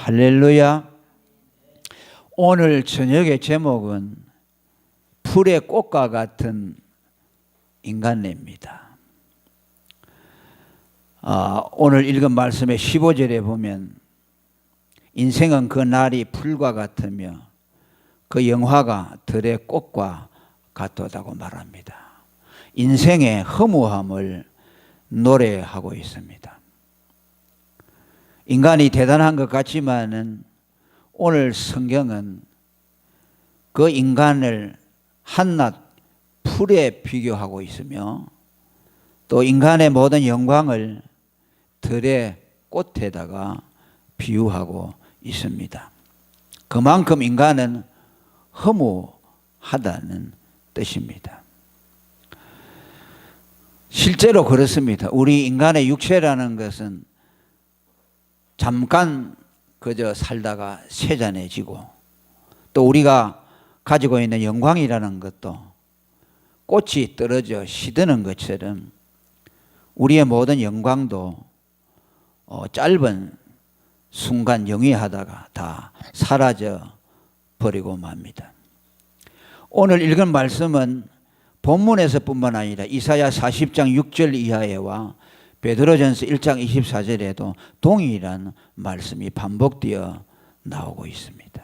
할렐루야. 오늘 저녁의 제목은 풀의 꽃과 같은 인간입니다. 오늘 읽은 말씀의 15절에 보면 인생은 그 날이 풀과 같으며 그 영화가 들의 꽃과 같다고 말합니다. 인생의 허무함을 노래하고 있습니다. 인간이 대단한 것 같지만은 오늘 성경은 그 인간을 한낱 풀에 비교하고 있으며 또 인간의 모든 영광을 들의 꽃에다가 비유하고 있습니다. 그만큼 인간은 허무하다는 뜻입니다. 실제로 그렇습니다. 우리 인간의 육체라는 것은 잠깐 그저 살다가 세잔해지고 또 우리가 가지고 있는 영광이라는 것도 꽃이 떨어져 시드는 것처럼 우리의 모든 영광도 짧은 순간 영위하다가 다 사라져 버리고 맙니다. 오늘 읽은 말씀은 본문에서뿐만 아니라 이사야 40장 6절 이하에와 베드로전서 1장 24절에도 동일한 말씀이 반복되어 나오고 있습니다.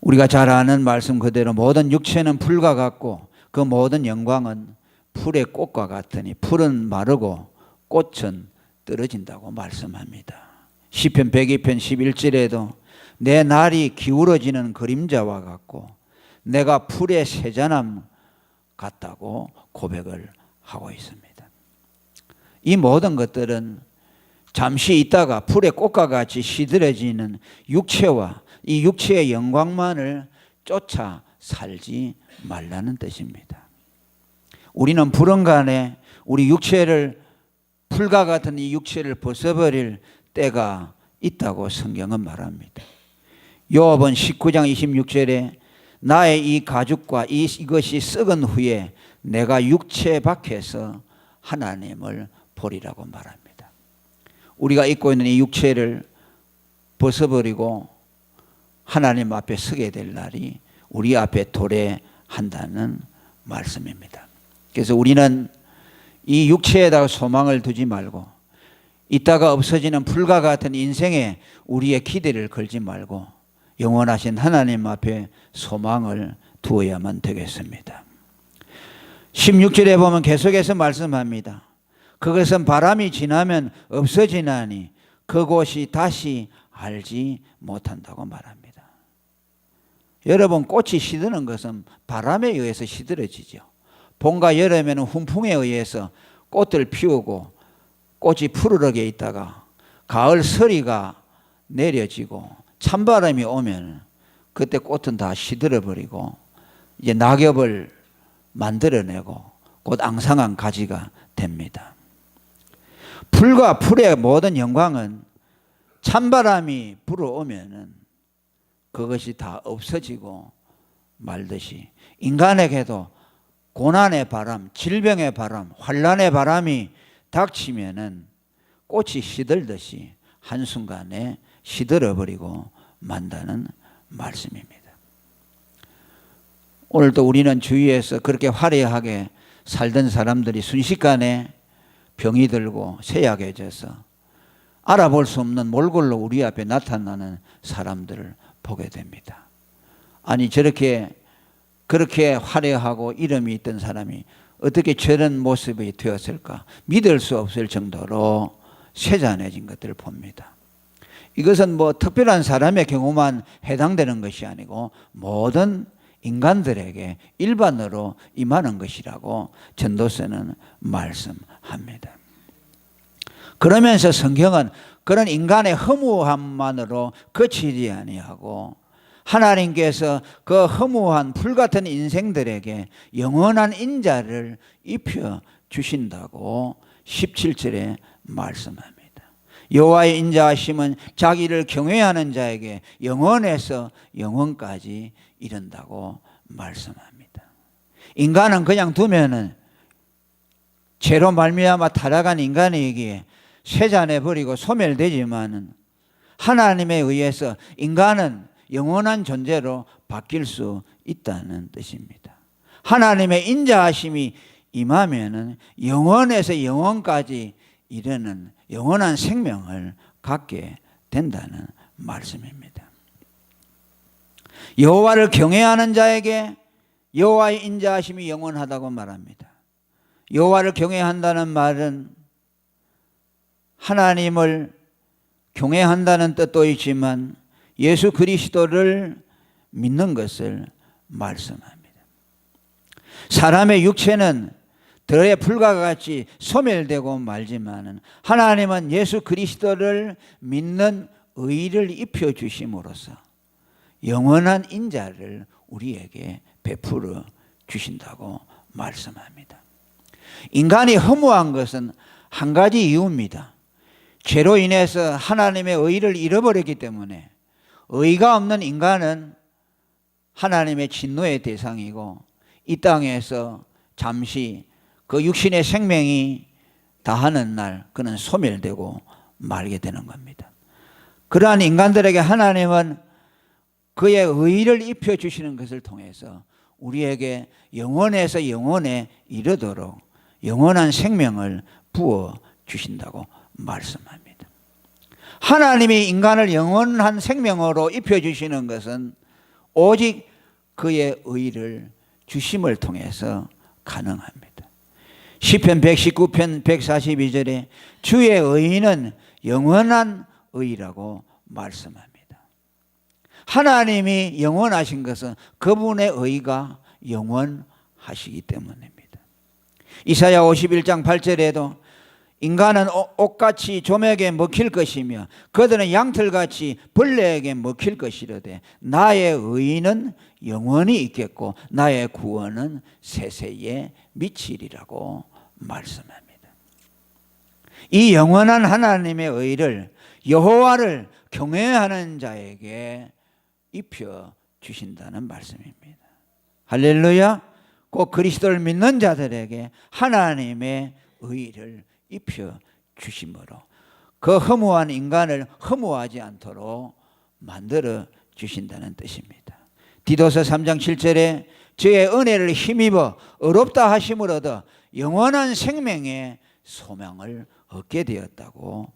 우리가 잘 아는 말씀 그대로 모든 육체는 풀과 같고 그 모든 영광은 풀의 꽃과 같으니 풀은 마르고 꽃은 떨어진다고 말씀합니다. 시편 102편 11절에도 내 날이 기울어지는 그림자와 같고 내가 풀의 세잔함 같다고 고백을 하고 있습니다. 이 모든 것들은 잠시 있다가 풀의 꽃과 같이 시들어지는 육체와 이 육체의 영광만을 쫓아 살지 말라는 뜻입니다. 우리는 불언간에 우리 육체를 풀과 같은 이 육체를 벗어버릴 때가 있다고 성경은 말합니다. 요압은 19장 26절에 나의 이 가죽과 이것이 썩은 후에 내가 육체 밖에서 하나님을 보리라고 말합니다. 우리가 입고 있는 이 육체를 벗어버리고 하나님 앞에 서게 될 날이 우리 앞에 도래한다는 말씀입니다. 그래서 우리는 이 육체에다가 소망을 두지 말고 이따가 없어지는 풀과 같은 인생에 우리의 기대를 걸지 말고 영원하신 하나님 앞에 소망을 두어야만 되겠습니다. 16절에 보면 계속해서 말씀합니다. 그것은 바람이 지나면 없어지나니 그곳이 다시 알지 못한다고 말합니다. 여러분, 꽃이 시드는 것은 바람에 의해서 시들어지죠. 봄과 여름에는 훈풍에 의해서 꽃을 피우고 꽃이 푸르르게 있다가 가을 서리가 내려지고 찬바람이 오면 그때 꽃은 다 시들어버리고 이제 낙엽을 만들어내고 곧 앙상한 가지가 됩니다. 풀과 풀의 모든 영광은 찬바람이 불어오면은 그것이 다 없어지고 말듯이 인간에게도 고난의 바람, 질병의 바람, 환난의 바람이 닥치면은 꽃이 시들듯이 한순간에 시들어버리고 만다는 말씀입니다. 오늘도 우리는 주위에서 그렇게 화려하게 살던 사람들이 순식간에 병이 들고 쇠약해져서 알아볼 수 없는 몰골로 우리 앞에 나타나는 사람들을 보게 됩니다. 아니, 그렇게 화려하고 이름이 있던 사람이 어떻게 저런 모습이 되었을까? 믿을 수 없을 정도로 쇠잔해진 것들을 봅니다. 이것은 특별한 사람의 경우만 해당되는 것이 아니고 모든 인간들에게 일반으로 임하는 것이라고 전도서는 말씀합니다. 그러면서 성경은 그런 인간의 허무함만으로 그치지 아니하고 하나님께서 그 허무한 풀같은 인생들에게 영원한 인자를 입혀 주신다고 17절에 말씀합니다. 여호와의 인자하심은 자기를 경외하는 자에게 영원에서 영원까지 이른다고 말씀합니다. 인간은 그냥 두면은 죄로 말미암아 타락한 인간에게 쇠잔해 버리고 소멸되지만은 하나님에 의해서 인간은 영원한 존재로 바뀔 수 있다는 뜻입니다. 하나님의 인자하심이 임하면은 영원에서 영원까지 이르는 영원한 생명을 갖게 된다는 말씀입니다. 여호와를 경외하는 자에게 여호와의 인자하심이 영원하다고 말합니다. 여호와를 경외한다는 말은 하나님을 경외한다는 뜻도 있지만 예수 그리스도를 믿는 것을 말씀합니다. 사람의 육체는 들에 불과 같이 소멸되고 말지만 하나님은 예수 그리스도를 믿는 의를 입혀 주심으로써 영원한 인자를 우리에게 베풀어 주신다고 말씀합니다. 인간이 허무한 것은 한 가지 이유입니다. 죄로 인해서 하나님의 의를 잃어버렸기 때문에 의가 없는 인간은 하나님의 진노의 대상이고 이 땅에서 잠시 그 육신의 생명이 다하는 날 그는 소멸되고 말게 되는 겁니다. 그러한 인간들에게 하나님은 그의 의를 입혀주시는 것을 통해서 우리에게 영원에서 영원에 이르도록 영원한 생명을 부어주신다고 말씀합니다. 하나님이 인간을 영원한 생명으로 입혀주시는 것은 오직 그의 의를 주심을 통해서 가능합니다. 시편 119편 142절에 주의 의는 영원한 의라고 말씀합니다. 하나님이 영원하신 것은 그분의 의가 영원하시기 때문입니다. 이사야 51장 8절에도 인간은 옷같이 조맥에 먹힐 것이며 그들은 양털같이 벌레에게 먹힐 것이로되 나의 의는 영원히 있겠고 나의 구원은 세세에 미치리라고 말씀합니다. 이 영원한 하나님의 의를 여호와를 경외하는 자에게 입혀 주신다는 말씀입니다. 할렐루야. 꼭 그리스도를 믿는 자들에게 하나님의 의를 입혀 주심으로 그 허무한 인간을 허무하지 않도록 만들어 주신다는 뜻입니다. 디도서 3장 7절에 저의 은혜를 힘입어 의롭다 하심으로도 영원한 생명의 소망을 얻게 되었다고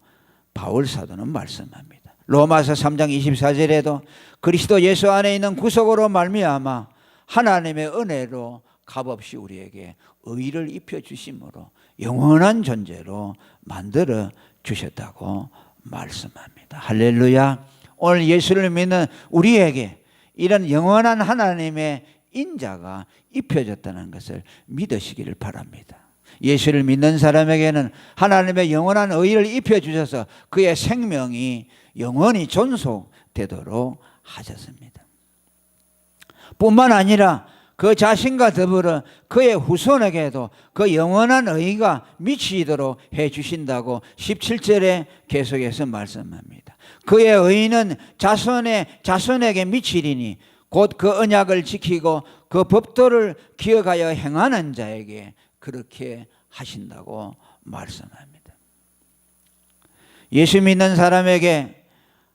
바울 사도는 말씀합니다. 로마서 3장 24절에도 그리스도 예수 안에 있는 구속으로 말미암아 하나님의 은혜로 값없이 우리에게 의를 입혀 주심으로 영원한 존재로 만들어 주셨다고 말씀합니다. 할렐루야. 오늘 예수를 믿는 우리에게 이런 영원한 하나님의 인자가 입혀졌다는 것을 믿으시기를 바랍니다. 예수를 믿는 사람에게는 하나님의 영원한 의를 입혀주셔서 그의 생명이 영원히 존속되도록 하셨습니다. 뿐만 아니라 그 자신과 더불어 그의 후손에게도 그 영원한 의가 미치도록 해주신다고 17절에 계속해서 말씀합니다. 그의 의는 자손에게 미치리니 곧 그 언약을 지키고 그 법도를 기억하여 행하는 자에게 그렇게 하신다고 말씀합니다. 예수 믿는 사람에게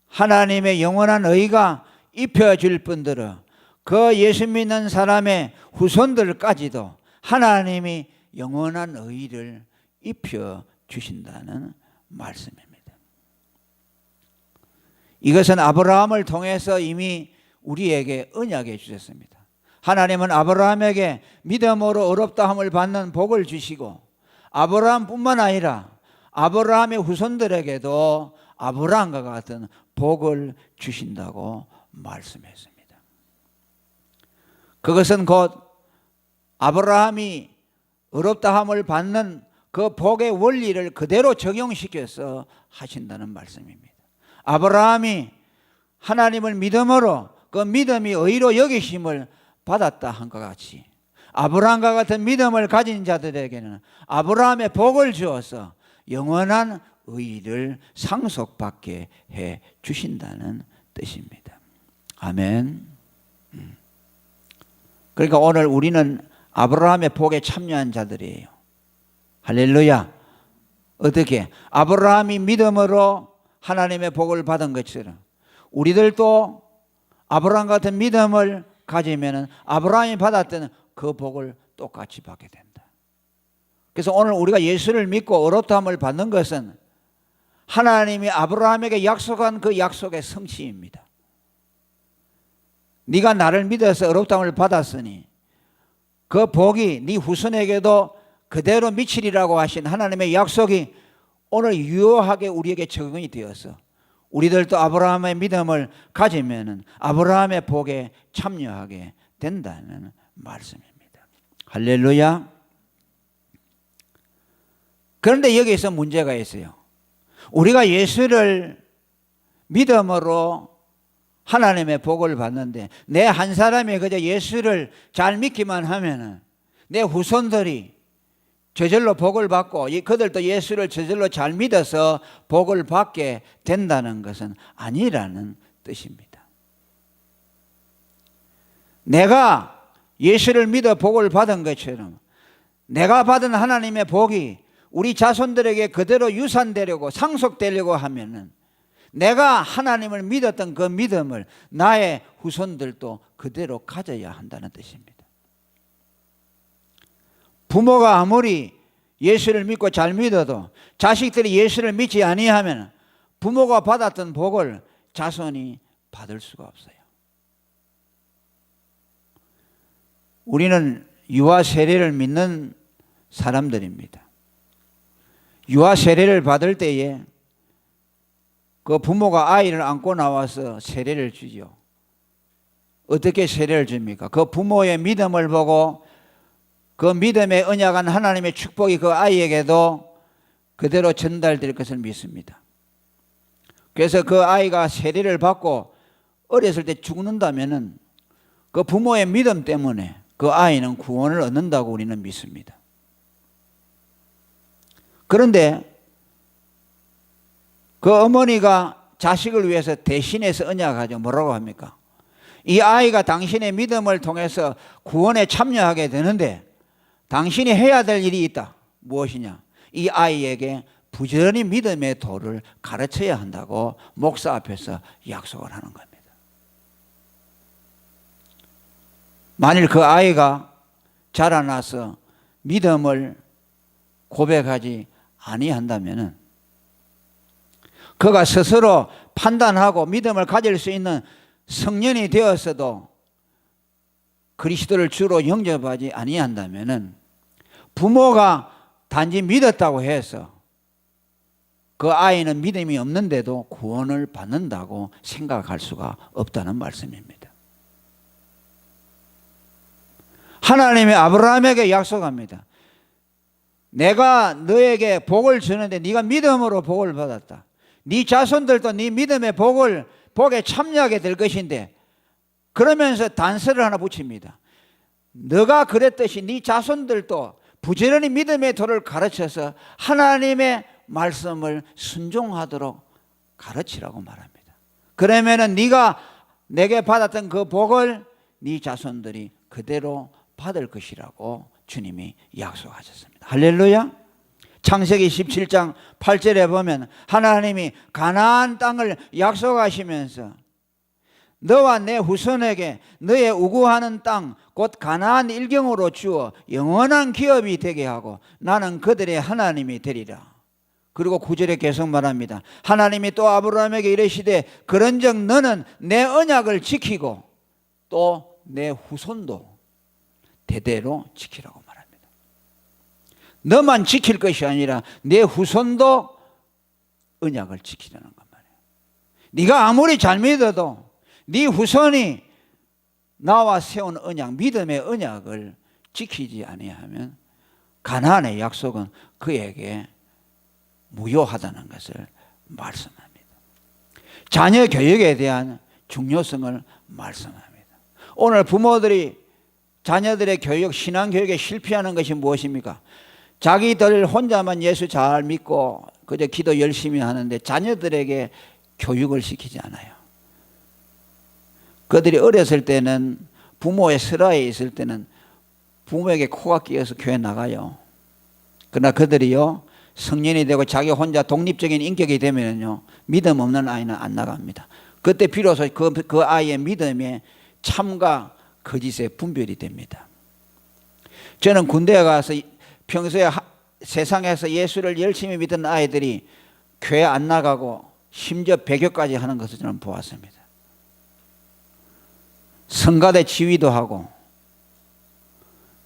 하나님의 영원한 의가 입혀질 뿐더러 그 예수 믿는 사람의 후손들까지도 하나님이 영원한 의를 입혀주신다는 말씀입니다. 이것은 아브라함을 통해서 이미 우리에게 언약해 주셨습니다. 하나님은 아브라함에게 믿음으로 의롭다함을 받는 복을 주시고 아브라함뿐만 아니라 아브라함의 후손들에게도 아브라함과 같은 복을 주신다고 말씀했습니다. 그것은 곧 아브라함이 의롭다함을 받는 그 복의 원리를 그대로 적용시켜서 하신다는 말씀입니다. 아브라함이 하나님을 믿음으로 그 믿음이 의로 여기심을 받았다 한 것 같이 아브라함과 같은 믿음을 가진 자들에게는 아브라함의 복을 주어서 영원한 의를 상속받게 해 주신다는 뜻입니다. 아멘. 그러니까 오늘 우리는 아브라함의 복에 참여한 자들이에요. 할렐루야. 어떻게? 아브라함이 믿음으로 하나님의 복을 받은 것처럼 우리들도 아브라함 같은 믿음을 가지면 아브라함이 받았던 그 복을 똑같이 받게 된다. 그래서 오늘 우리가 예수를 믿고 의롭다함을 받는 것은 하나님이 아브라함에게 약속한 그 약속의 성취입니다. 네가 나를 믿어서 의롭다함을 받았으니 그 복이 네 후손에게도 그대로 미치리라고 하신 하나님의 약속이 오늘 유효하게 우리에게 적용이 되어서 우리들도 아브라함의 믿음을 가지면 아브라함의 복에 참여하게 된다는 말씀입니다. 할렐루야. 그런데 여기서 문제가 있어요. 우리가 예수를 믿음으로 하나님의 복을 받는데 내 한 사람이 그저 예수를 잘 믿기만 하면 내 후손들이 저절로 복을 받고 그들도 예수를 저절로 잘 믿어서 복을 받게 된다는 것은 아니라는 뜻입니다. 내가 예수를 믿어 복을 받은 것처럼 내가 받은 하나님의 복이 우리 자손들에게 그대로 유산되려고 상속되려고 하면은 내가 하나님을 믿었던 그 믿음을 나의 후손들도 그대로 가져야 한다는 뜻입니다. 부모가 아무리 예수를 믿고 잘 믿어도 자식들이 예수를 믿지 아니하면 부모가 받았던 복을 자손이 받을 수가 없어요. 우리는 유아 세례를 믿는 사람들입니다. 유아 세례를 받을 때에 그 부모가 아이를 안고 나와서 세례를 주죠. 어떻게 세례를 줍니까? 그 부모의 믿음을 보고 그 믿음에 언약한 하나님의 축복이 그 아이에게도 그대로 전달될 것을 믿습니다. 그래서 그 아이가 세례를 받고 어렸을 때 죽는다면은 그 부모의 믿음 때문에 그 아이는 구원을 얻는다고 우리는 믿습니다. 그런데 그 어머니가 자식을 위해서 대신해서 언약하죠. 뭐라고 합니까? 이 아이가 당신의 믿음을 통해서 구원에 참여하게 되는데 당신이 해야 될 일이 있다. 무엇이냐? 이 아이에게 부지런히 믿음의 도를 가르쳐야 한다고 목사 앞에서 약속을 하는 겁니다. 만일 그 아이가 자라나서 믿음을 고백하지 아니한다면은 그가 스스로 판단하고 믿음을 가질 수 있는 성년이 되었어도 그리스도를 주로 영접하지 아니한다면은 부모가 단지 믿었다고 해서 그 아이는 믿음이 없는데도 구원을 받는다고 생각할 수가 없다는 말씀입니다. 하나님이 아브라함에게 약속합니다. 내가 너에게 복을 주는데 네가 믿음으로 복을 받았다. 네 자손들도 네 믿음의 복에 참여하게 될 것인데 그러면서 단서를 하나 붙입니다. 너가 그랬듯이 네 자손들도 부지런히 믿음의 도를 가르쳐서 하나님의 말씀을 순종하도록 가르치라고 말합니다. 그러면은 네가 내게 받았던 그 복을 네 자손들이 그대로 받을 것이라고 주님이 약속하셨습니다. 할렐루야. 창세기 17장 8절에 보면 하나님이 가나안 땅을 약속하시면서 너와 내 후손에게 너의 우구하는 땅 곧 가나안 일경으로 주어 영원한 기업이 되게 하고 나는 그들의 하나님이 되리라. 그리고 9절에 계속 말합니다. 하나님이 또 아브라함에게 이르시되 그런즉 너는 내 언약을 지키고 또 내 후손도 대대로 지키라고 말합니다. 너만 지킬 것이 아니라 내 후손도 언약을 지키라는 것 말이에요. 네가 아무리 잘 믿어도 네 후손이 나와 세운 언약, 믿음의 언약을 지키지 아니하면 가나안의 약속은 그에게 무효하다는 것을 말씀합니다. 자녀 교육에 대한 중요성을 말씀합니다. 오늘 부모들이 자녀들의 교육, 신앙교육에 실패하는 것이 무엇입니까? 자기들 혼자만 예수 잘 믿고 그저 기도 열심히 하는데 자녀들에게 교육을 시키지 않아요. 그들이 어렸을 때는 부모의 슬하에 있을 때는 부모에게 코가 끼어서 교회 나가요. 그러나 그들이요 성년이 되고 자기 혼자 독립적인 인격이 되면요, 믿음 없는 아이는 안 나갑니다. 그때 비로소 그 아이의 믿음의 참과 거짓의 분별이 됩니다. 저는 군대에 가서 평소에 세상에서 예수를 열심히 믿던 아이들이 교회 안 나가고 심지어 배교까지 하는 것을 저는 보았습니다. 성가대 지휘도 하고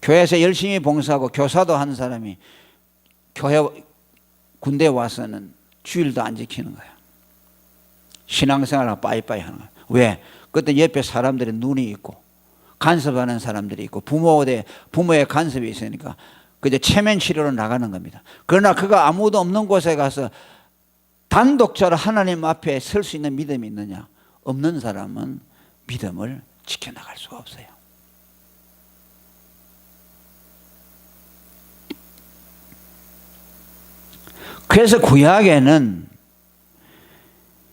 교회에서 열심히 봉사하고 교사도 하는 사람이 군대에 와서는 주일도 안 지키는 거야. 신앙생활하고 빠이빠이 하는 거야. 왜? 그때 옆에 사람들의 눈이 있고 간섭하는 사람들이 있고 부모의 간섭이 있으니까 그저 체면 치료로 나가는 겁니다. 그러나 그가 아무도 없는 곳에 가서 단독자로 하나님 앞에 설 수 있는 믿음이 있느냐? 없는 사람은 믿음을 지켜나갈 수가 없어요. 그래서 구약에는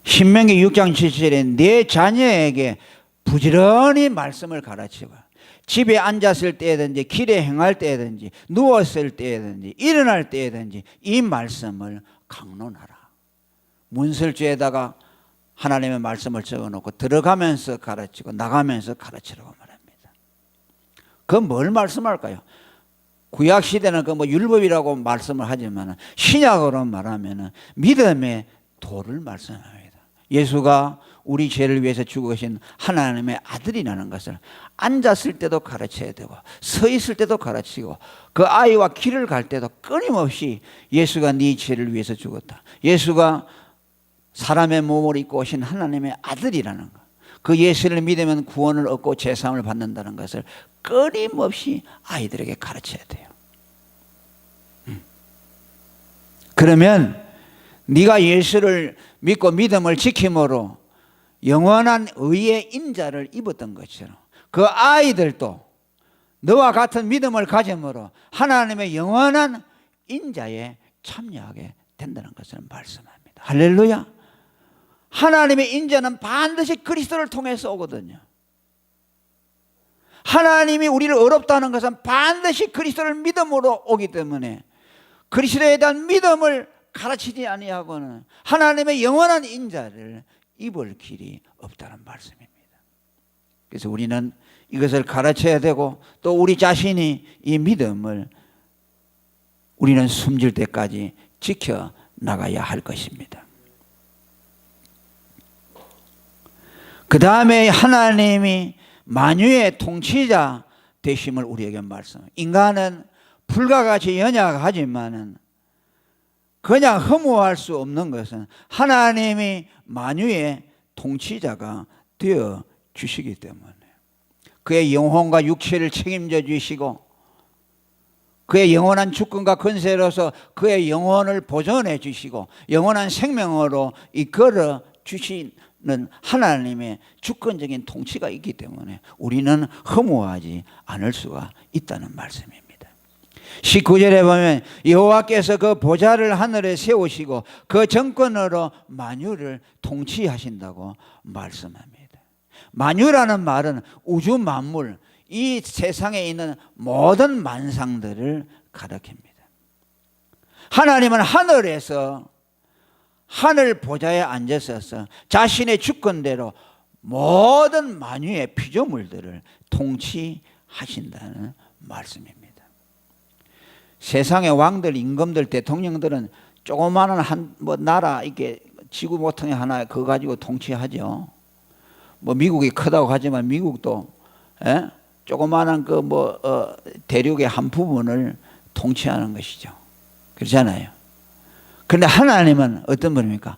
신명기 6장 7절에 내 자녀에게 부지런히 말씀을 가르치고 집에 앉았을 때든지 길에 행할 때든지 누웠을 때든지 일어날 때든지 이 말씀을 강론하라. 문설주에다가 하나님의 말씀을 적어놓고 들어가면서 가르치고 나가면서 가르치라고 말합니다. 그건 뭘 말씀할까요? 구약 시대는 그 뭐 율법이라고 말씀을 하지만 신약으로 말하면 믿음의 도를 말씀합니다. 예수가 우리 죄를 위해서 죽으신 하나님의 아들이라는 것을 앉았을 때도 가르쳐야 되고 서 있을 때도 가르치고 그 아이와 길을 갈 때도 끊임없이 예수가 네 죄를 위해서 죽었다. 예수가 사람의 몸을 입고 오신 하나님의 아들이라는 것. 그 예수를 믿으면 구원을 얻고 죄사함을 받는다는 것을 끊임없이 아이들에게 가르쳐야 돼요. 그러면 네가 예수를 믿고 믿음을 지킴으로 영원한 의의 인자를 입었던 것처럼 그 아이들도 너와 같은 믿음을 가짐으로 하나님의 영원한 인자에 참여하게 된다는 것을 말씀합니다. 할렐루야. 하나님의 인자는 반드시 그리스도를 통해서 오거든요. 하나님이 우리를 어렵다는 것은 반드시 그리스도를 믿음으로 오기 때문에 그리스도에 대한 믿음을 가르치지 아니하고는 하나님의 영원한 인자를 입을 길이 없다는 말씀입니다. 그래서 우리는 이것을 가르쳐야 되고 또 우리 자신이 이 믿음을 우리는 숨질 때까지 지켜나가야 할 것입니다. 그 다음에 하나님이 만유의 통치자 되심을 우리에게 말씀합니다. 인간은 불과 같이 연약하지만은 그냥 허무할 수 없는 것은 하나님이 만유의 통치자가 되어 주시기 때문에 그의 영혼과 육체를 책임져 주시고 그의 영원한 주권과 권세로서 그의 영혼을 보존해 주시고 영원한 생명으로 이끌어 주시는 하나님의 주권적인 통치가 있기 때문에 우리는 허무하지 않을 수가 있다는 말씀입니다. 19절에 보면 여호와께서 그 보좌를 하늘에 세우시고 그 정권으로 만유를 통치하신다고 말씀합니다. 만유라는 말은 우주 만물, 이 세상에 있는 모든 만상들을 가리킵니다. 하나님은 하늘에서 하늘 보좌에 앉으셔서 자신의 주권대로 모든 만유의 피조물들을 통치하신다는 말씀입니다. 세상의 왕들, 임금들, 대통령들은 조그마한 뭐 나라 이렇게 지구 모퉁이 하나 그거 가지고 통치하죠. 뭐 미국이 크다고 하지만 미국도 조그마한 그 대륙의 한 부분을 통치하는 것이죠. 그렇잖아요. 그런데 하나님은 어떤 분입니까?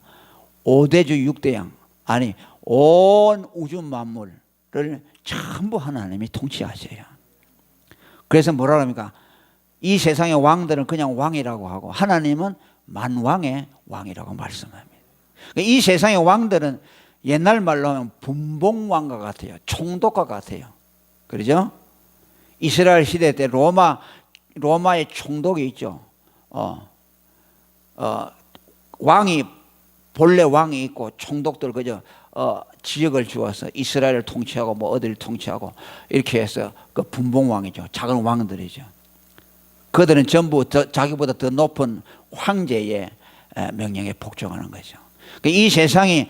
5대주 6대양, 아니 온 우주 만물을 전부 하나님이 통치하셔요. 그래서 뭐라 합니까? 이 세상의 왕들은 그냥 왕이라고 하고 하나님은 만왕의 왕이라고 말씀합니다. 이 세상의 왕들은 옛날 말로 하면 분봉왕과 같아요. 총독과 같아요. 그렇죠? 이스라엘 시대 때 로마의 총독이 있죠. 왕이 본래 왕이 있고 총독들 그저 지역을 주어서 이스라엘을 통치하고 뭐 어디를 통치하고 이렇게 해서 그 분봉왕이죠. 작은 왕들이죠. 그들은 전부 자기보다 더 높은 황제의 명령에 복종하는 거죠. 이 세상이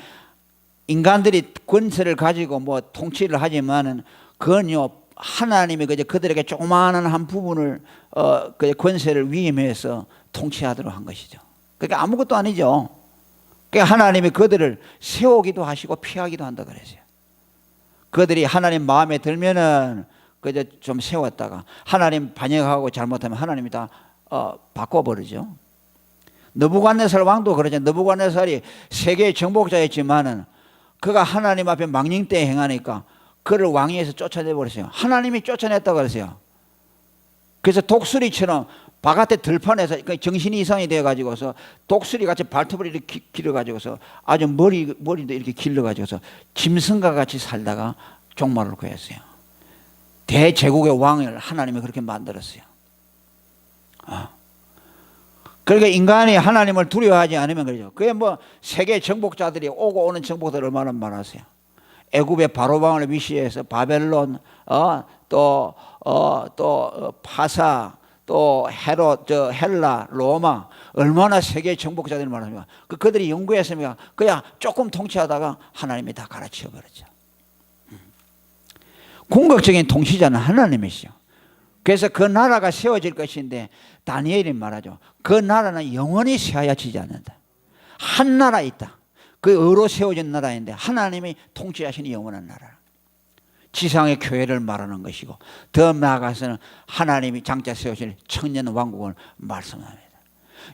인간들이 권세를 가지고 뭐 통치를 하지만은 그건요 하나님이 그들에게 조그마한 한 부분을 그 권세를 위임해서 통치하도록 한 것이죠. 그러니까 아무것도 아니죠. 그러니까 하나님이 그들을 세우기도 하시고 피하기도 한다 그랬어요. 그들이 하나님 마음에 들면은 그저 좀 세웠다가 하나님 반역하고 잘못하면 하나님이 다 바꿔버리죠. 느부갓네살 왕도 그러죠. 느부갓네살이 세계의 정복자였지만은 그가 하나님 앞에 망령되이 행하니까 그를 왕위에서 쫓아내버렸어요. 하나님이 쫓아냈다 그랬어요. 그래서 독수리처럼 바깥에 들판에서 정신이 이상이 되어가지고서 독수리같이 발톱을 이렇게 길어가지고서 아주 머리도 이렇게 길러가지고서 짐승과 같이 살다가 종말을 구했어요. 대제국의 왕을 하나님이 그렇게 만들었어요. 그러니까 인간이 하나님을 두려워하지 않으면 그러죠. 그게 뭐 세계 정복자들이 오고 오는 정복들 얼마나 많았어요. 애굽의 바로왕을 위시해서 바벨론, 또 파사, 또 헤롯, 헬라, 로마 얼마나 세계 정복자들이 많았습니까? 그들이 연구했습니까? 그냥 조금 통치하다가 하나님이 다 갈아치워 버렸죠. 궁극적인 통치자는 하나님이시죠. 그래서 그 나라가 세워질 것인데 다니엘이 말하죠. 그 나라는 영원히 세워지지 않는다. 한 나라 있다. 그 의로 세워진 나라인데 하나님이 통치하시는 영원한 나라. 지상의 교회를 말하는 것이고 더 나아가서는 하나님이 장차 세우실 천년 왕국을 말씀합니다.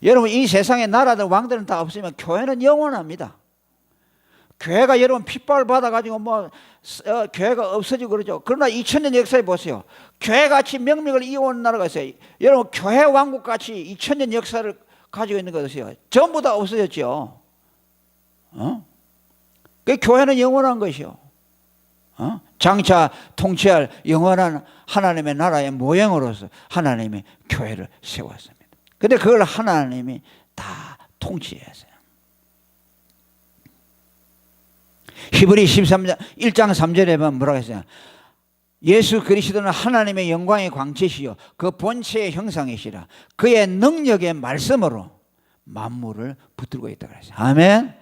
여러분 이 세상의 나라들 왕들은 다 없으면 교회는 영원합니다. 교회가 여러분 핍박을 받아가지고 교회가 없어지고 그러죠. 그러나 2000년 역사에 보세요. 교회같이 명맥을 이어온 나라가 있어요. 여러분 교회 왕국같이 2000년 역사를 가지고 있는 것이요. 전부 다 없어졌죠. 그 교회는 영원한 것이요. 장차 통치할 영원한 하나님의 나라의 모형으로서 하나님이 교회를 세웠습니다. 그런데 그걸 하나님이 다 통치했어요. 히브리 1장 3절에 보면 뭐라고 했어요? 예수 그리스도는 하나님의 영광의 광채시요 그 본체의 형상이시라 그의 능력의 말씀으로 만물을 붙들고 있다 그랬어요. 아멘.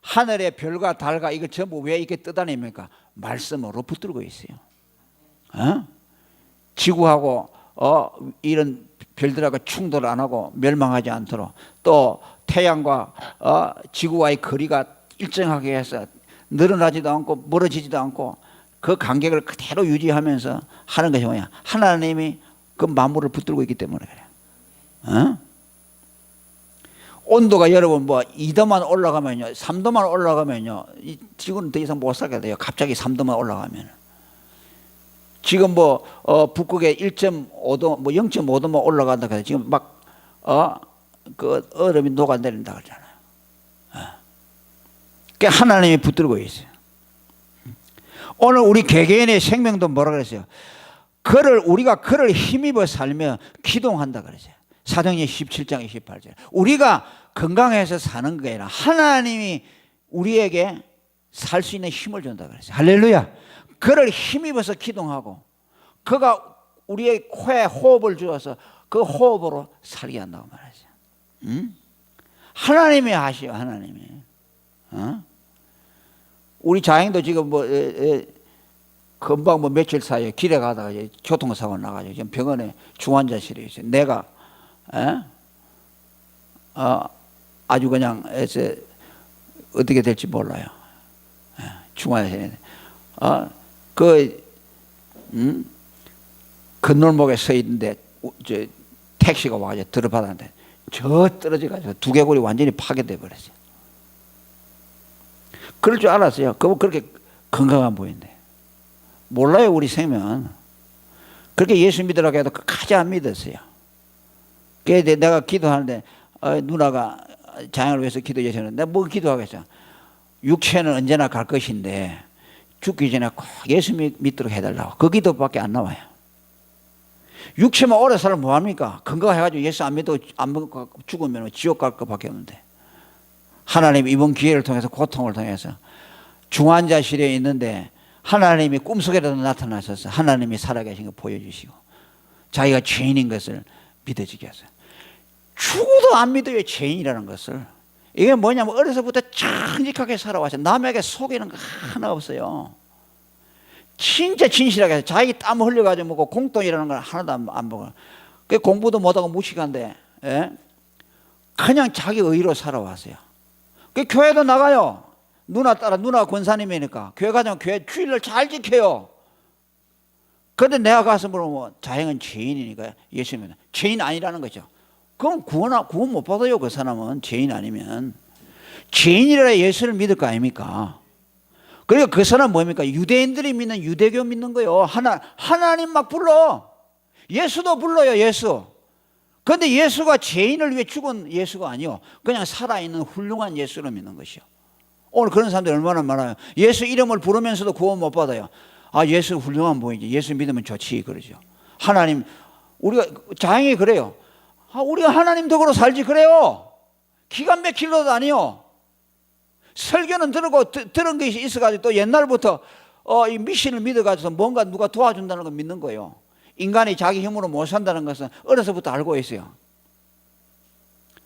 하늘의 별과 달과 이거 전부 왜 이렇게 떠다닙니까? 말씀으로 붙들고 있어요. 지구하고 이런 별들하고 충돌 안 하고 멸망하지 않도록 또 태양과 지구와의 거리가 일정하게 해서 늘어나지도 않고 멀어지지도 않고 그 간격을 그대로 유지하면서 하는 것이 뭐냐? 하나님이 그 만물을 붙들고 있기 때문에 그래요. 온도가 여러분 2도만 올라가면요, 3도만 올라가면요, 이 지구는 더 이상 못 살게 돼요. 갑자기 3도만 올라가면. 지금 북극에 1.5도, 0.5도만 올라간다 그래서 지금 그 얼음이 녹아내린다 그러잖아요. 그러니까 하나님이 붙들고 있어요. 오늘 우리 개개인의 생명도 뭐라 그랬어요? 우리가 그를 힘입어 살며 기동한다 그랬어요. 사도행전 17장 28절. 우리가 건강해서 사는 게 아니라 하나님이 우리에게 살 수 있는 힘을 준다 그랬어요. 할렐루야. 그를 힘입어서 기동하고 그가 우리의 코에 호흡을 주어서 그 호흡으로 살게 한다고 말하죠. 하나님이 하시오. 하나님이. 우리 자행도 지금 금방 며칠 사이에 길에 가다가 교통사고 나가지고 지금 병원에 중환자실에 있어요. 내가 아주 그냥 어떻게 될지 몰라요. 중환자실에 건널목에 서 있는데 택시가 와가지고 들어받았는데 저 떨어져가지고 두개골이 완전히 파괴돼 버렸어요. 그럴 줄 알았어요. 그렇게 건강한 보인대. 몰라요, 우리 생명. 그렇게 예수 믿으라고 해도 끝까지 안 믿었어요. 그래서 내가 기도하는데 누나가 자양을 위해서 기도해 주셨는데 뭐 기도하겠어? 육체는 언제나 갈 것인데 죽기 전에 꼭 예수 믿도록 해달라고. 그 기도밖에 안 나와요. 육체만 오래 살면 뭐합니까? 건강해가지고 예수 안 믿고 죽으면 지옥 갈 것밖에 없는데. 하나님 이번 기회를 통해서 고통을 통해서 중환자실에 있는데 하나님이 꿈속에라도 나타나셔서 하나님이 살아계신 거 보여주시고 자기가 죄인인 것을 믿어지게 하세요. 죽어도 안 믿어요, 죄인이라는 것을. 이게 뭐냐면 어려서부터 정직하게 살아와서 남에게 속이는 거 하나 없어요. 진짜 진실하게 해서 자기 땀 흘려가지고 먹고 공돈이라는 걸 하나도 안 먹어요. 그 공부도 못하고 무식한데, 예? 그냥 자기 의로 살아왔어요. 그 교회도 나가요. 누나 따라, 누나 권사님이니까 교회 가자면 교회 주일을 잘 지켜요. 그런데 내가 가서 물으면 자행은 죄인이니까 예수님은 죄인 아니라는 거죠. 그럼 구원 못 받아요. 그 사람은 죄인 아니면. 죄인이라 예수를 믿을 거 아닙니까? 그리고 그 사람은 뭡니까? 유대인들이 믿는 유대교 믿는 거요. 하나님 막 불러. 예수도 불러요, 예수. 그런데 예수가 죄인을 위해 죽은 예수가 아니요. 그냥 살아있는 훌륭한 예수를 믿는 것이요. 오늘 그런 사람들이 얼마나 많아요. 예수 이름을 부르면서도 구원 못 받아요. 아, 예수 훌륭한 분이지. 예수 믿으면 좋지. 그러죠. 하나님, 우리가 자행이 그래요. 아, 우리가 하나님 덕으로 살지 그래요. 기가 막힐 것도 아니요. 설교는 들은 것이 있어가지고 또 옛날부터 이 미신을 믿어가지고 뭔가 누가 도와준다는 걸 믿는 거예요. 인간이 자기 힘으로 못 산다는 것은 어려서부터 알고 있어요.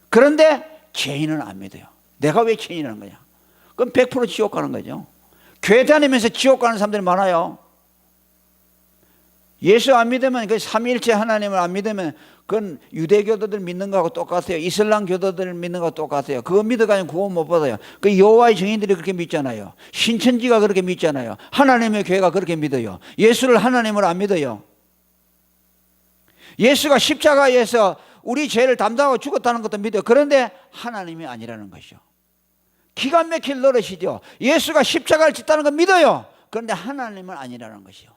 그런데 죄인은 안 믿어요. 내가 왜 죄인이라는 거냐? 그럼 100% 지옥 가는 거죠. 교회 다니면서 지옥 가는 사람들이 많아요. 예수 안 믿으면, 그 삼위일체 하나님을 안 믿으면 그건 유대교도들 믿는 거하고 똑같아요. 이슬람 교도들 믿는 거하고 똑같아요. 그거 믿어가지고 구원 못 받아요. 그 여호와의 증인들이 그렇게 믿잖아요. 신천지가 그렇게 믿잖아요. 하나님의 교회가 그렇게 믿어요. 예수를 하나님을 안 믿어요. 예수가 십자가에서 우리 죄를 담당하고 죽었다는 것도 믿어요. 그런데 하나님이 아니라는 것이죠. 기가 막힐 노릇이죠. 예수가 십자가를 짓다는 건 믿어요. 그런데 하나님은 아니라는 것이요.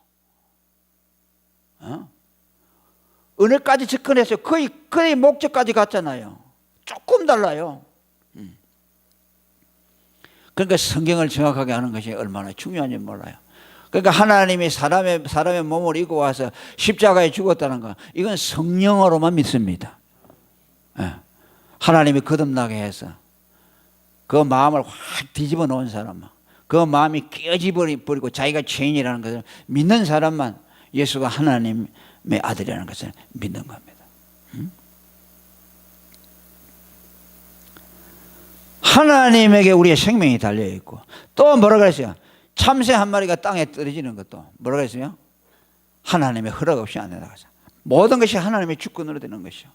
은혜까지 접근했어요. 거의 목적까지 갔잖아요. 조금 달라요. 그러니까 성경을 정확하게 아는 것이 얼마나 중요한지 몰라요. 그러니까 하나님이 사람의 몸을 입고 와서 십자가에 죽었다는 거, 이건 성령으로만 믿습니다. 하나님이 거듭나게 해서 그 마음을 확 뒤집어 놓은 사람만, 그 마음이 깨어져버리고 자기가 죄인이라는 것을 믿는 사람만 예수가 하나님의 아들이라는 것을 믿는 겁니다. 하나님에게 우리의 생명이 달려있고, 또 뭐라 그랬어요? 참새 한 마리가 땅에 떨어지는 것도 뭐라 그랬어요? 하나님의 허락 없이 안 된다고 했어요. 모든 것이 하나님의 주권으로 되는 것이요.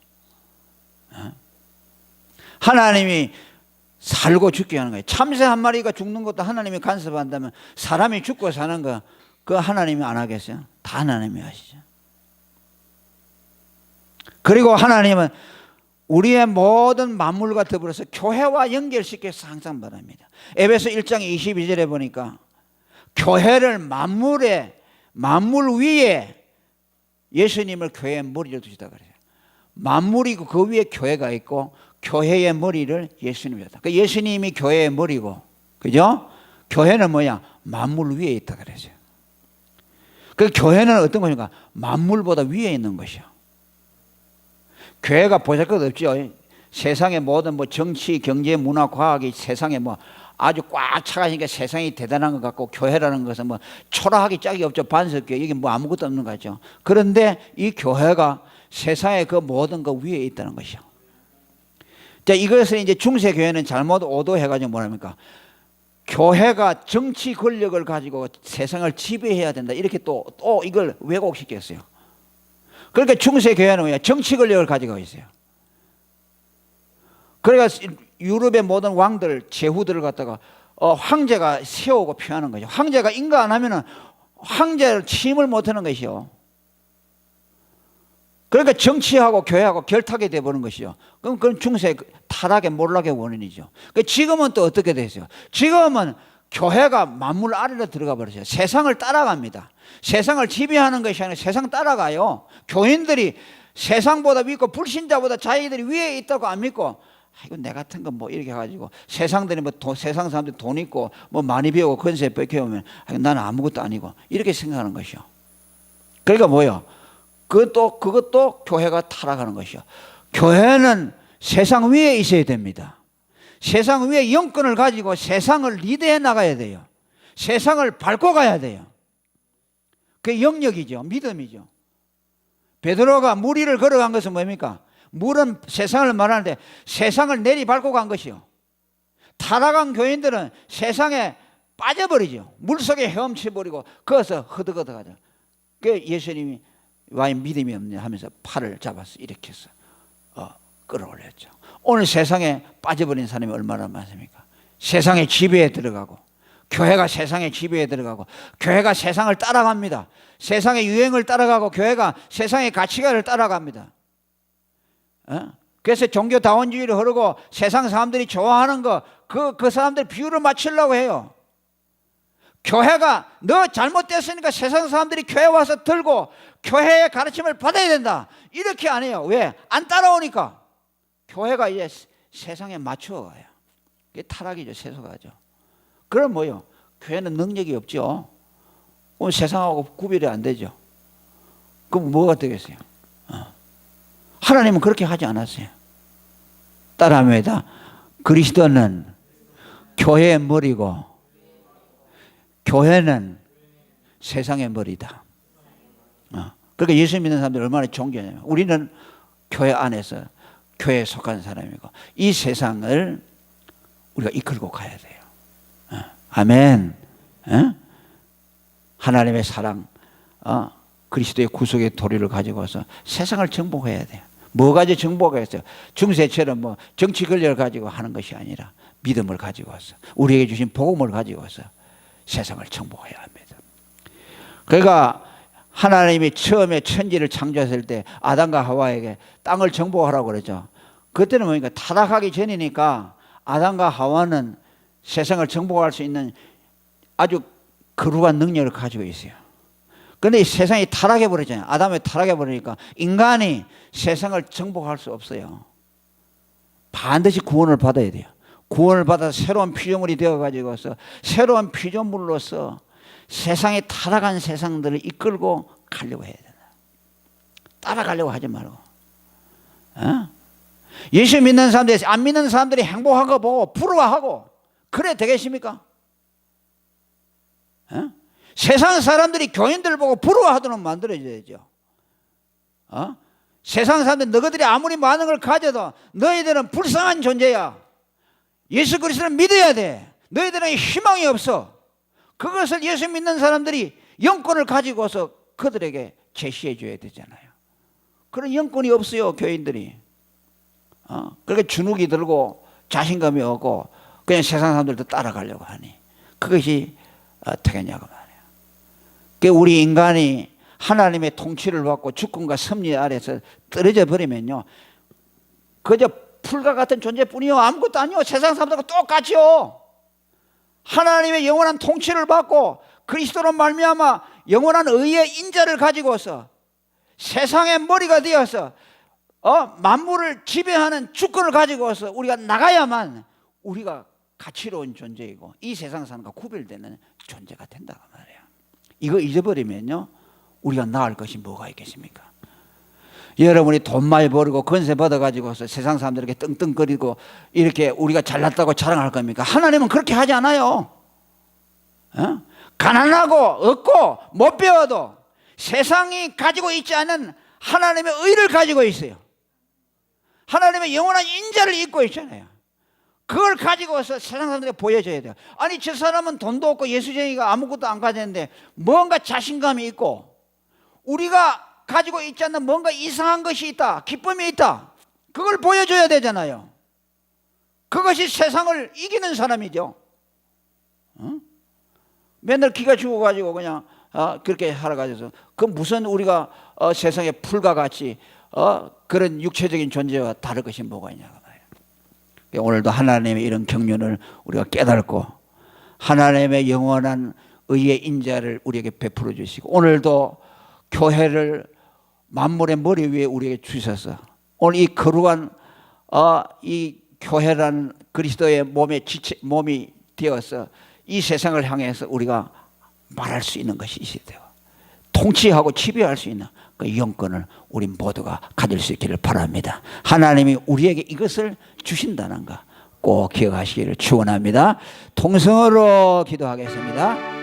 하나님이 살고 죽게 하는 거예요. 참새 한 마리가 죽는 것도 하나님이 간섭한다면 사람이 죽고 사는 거, 그거 하나님이 안 하겠어요? 다 하나님이 하시죠. 그리고 하나님은 우리의 모든 만물과 더불어서 교회와 연결시켜서 항상 말합니다. 에베소 1장 22절에 보니까 교회를 만물 위에 예수님을 교회의 머리를 두시다 그래요. 만물이고 그 위에 교회가 있고 교회의 머리를 예수님이 줬다. 그 예수님이 교회의 머리고, 그죠? 교회는 뭐야? 만물 위에 있다 그러죠. 그 교회는 어떤 것인가? 만물보다 위에 있는 것이요. 교회가 보잘것 없죠. 세상의 모든 정치, 경제, 문화, 과학이 세상에 아주 꽉 차가니까 세상이 대단한 것 같고, 교회라는 것은 초라하기 짝이 없죠. 반석교회, 이게 아무것도 없는 거죠. 그런데 이 교회가 세상의 그 모든 것 위에 있다는 것이요. 자, 이것을 이제 중세교회는 잘못 오도해가지고 뭐랍니까? 교회가 정치 권력을 가지고 세상을 지배해야 된다. 이렇게 또 이걸 왜곡시켰어요. 그러니까 중세교회는 뭐야? 정치 권력을 가지고 있어요. 그러니까 유럽의 모든 왕들, 제후들을 갖다가 황제가 세우고 표하는 거죠. 황제가 인가 안 하면은 황제를 취임을 못하는 것이요. 그러니까 정치하고 교회하고 결탁이 되어버린 것이요. 그럼 그건 중세 타락의 몰락의 원인이죠. 지금은 또 어떻게 되세요? 지금은 교회가 만물 아래로 들어가 버렸어요. 세상을 따라갑니다. 세상을 지배하는 것이 아니라 세상 따라가요. 교인들이 세상보다 믿고 불신자보다 자기들이 위에 있다고 안 믿고, 이거 내 같은 거 이렇게 해가지고 세상들이 세상 사람들이 돈 있고 많이 배우고 건세 뺏겨오면 나는 아무것도 아니고 이렇게 생각하는 것이요. 그러니까 뭐요? 그것도 교회가 타락하는 것이요. 교회는 세상 위에 있어야 됩니다. 세상 위에 영권을 가지고 세상을 리드해 나가야 돼요. 세상을 밟고 가야 돼요. 그게 영역이죠. 믿음이죠. 베드로가 물 위를 걸어간 것은 뭡니까? 물은 세상을 말하는데 세상을 내리밟고 간 것이요. 타락한 교인들은 세상에 빠져버리죠. 물속에 헤엄쳐버리고 거기서 허덕허덕하죠. 그 예수님이 왜 믿음이 없냐 하면서 팔을 잡아서 이렇게 해서 끌어올렸죠. 오늘 세상에 빠져버린 사람이 얼마나 많습니까? 세상의 지배에 들어가고, 교회가 세상의 지배에 들어가고, 교회가 세상을 따라갑니다. 세상의 유행을 따라가고, 교회가 세상의 가치관을 따라갑니다. 그래서 종교다원주의를 흐르고 세상 사람들이 좋아하는 거, 그 사람들 비율을 맞추려고 해요. 교회가 너 잘못됐으니까 세상 사람들이 교회 와서 들고 교회의 가르침을 받아야 된다, 이렇게 안 해요. 왜? 안 따라오니까. 교회가 이제 세상에 맞춰가요. 그게 타락이죠. 세속화죠. 그럼 뭐요? 교회는 능력이 없죠. 오늘 세상하고 구별이 안 되죠. 그럼 뭐가 되겠어요? 하나님은 그렇게 하지 않았어요. 따라합니다. 그리스도는 교회의 머리고 교회는 세상의 머리다. 그러니까 예수 믿는 사람들이 얼마나 존경해요. 우리는 교회 안에서 교회에 속한 사람이고 이 세상을 우리가 이끌고 가야 돼요. 아멘. 하나님의 사랑, 그리스도의 구속의 도리를 가지고 와서 세상을 정복해야 돼요. 뭐 가지고 정복했어요? 중세처럼 뭐 정치 권력을 가지고 하는 것이 아니라 믿음을 가지고 와서 우리에게 주신 복음을 가지고 와서 세상을 정복해야 합니다. 그러니까 하나님이 처음에 천지를 창조했을 때 아담과 하와에게 땅을 정복하라고 그랬죠. 그때는 뭡니까? 타락하기 전이니까 아담과 하와는 세상을 정복할 수 있는 아주 거룩한 능력을 가지고 있어요. 그런데 이 세상이 타락해버렸잖아요. 아담이 타락해버리니까 인간이 세상을 정복할 수 없어요. 반드시 구원을 받아야 돼요. 구원을 받아서 새로운 피조물이 되어가지고서 새로운 피조물로서 세상에 타락한 세상들을 이끌고 가려고 해야 된다. 따라가려고 하지 말고. 예수 믿는 사람들이 안 믿는 사람들이 행복한 거 보고 부러워하고 그래 되겠습니까? 세상 사람들이 교인들 보고 부러워하도록 만들어줘야죠. 세상 사람들 너희들이 아무리 많은 걸 가져도 너희들은 불쌍한 존재야. 예수 그리스도를 믿어야 돼. 너희들은 희망이 없어. 그것을 예수 믿는 사람들이 영권을 가지고서 그들에게 제시해 줘야 되잖아요. 그런 영권이 없어요, 교인들이. 그렇게 주눅이 들고 자신감이 없고 그냥 세상 사람들도 따라가려고 하니 그것이 되겠냐고 말이에요. 우리 인간이 하나님의 통치를 받고 주권과 섭리 아래서 떨어져 버리면요, 그저 풀과 같은 존재뿐이요, 아무것도 아니요. 세상 사람들과 똑같이요. 하나님의 영원한 통치를 받고 그리스도로 말미암아 영원한 의의 인자를 가지고서 세상의 머리가 되어서 만물을 지배하는 주권을 가지고서 우리가 나가야만 우리가 가치로운 존재이고 이 세상 사람과 구별되는 존재가 된다고 말이에요. 이거 잊어버리면요, 우리가 나을 것이 뭐가 있겠습니까? 여러분이 돈 많이 벌고 건세 받아가지고서 세상 사람들에게 떵떵거리고 이렇게 우리가 잘났다고 자랑할 겁니까? 하나님은 그렇게 하지 않아요. 가난하고 없고 못 배워도 세상이 가지고 있지 않은 하나님의 의를 가지고 있어요. 하나님의 영원한 인자를 입고 있잖아요. 그걸 가지고서 세상 사람들에게 보여줘야 돼요. 아니 저 사람은 돈도 없고 예수쟁이가 아무것도 안 가졌는데 뭔가 자신감이 있고 우리가 가지고 있지 않는 뭔가 이상한 것이 있다, 기쁨이 있다, 그걸 보여줘야 되잖아요. 그것이 세상을 이기는 사람이죠. 맨날 기가 죽어가지고 그냥 그렇게 살아가셔서 그 무슨 우리가 세상의 풀과 같이 그런 육체적인 존재와 다를 것이 뭐가 있냐고 말이에요. 오늘도 하나님의 이런 경륜을 우리가 깨닫고 하나님의 영원한 의의 인자를 우리에게 베풀어 주시고 오늘도 교회를 만물의 머리 위에 우리에게 주셔서 오늘 이 거룩한 이 교회라는 그리스도의 몸이 되어서 이 세상을 향해서 우리가 말할 수 있는 것이 있어야 돼요. 통치하고 지배할 수 있는 그 영권을 우리 모두가 가질 수 있기를 바랍니다. 하나님이 우리에게 이것을 주신다는 거 꼭 기억하시기를 축원합니다. 통성으로 기도하겠습니다.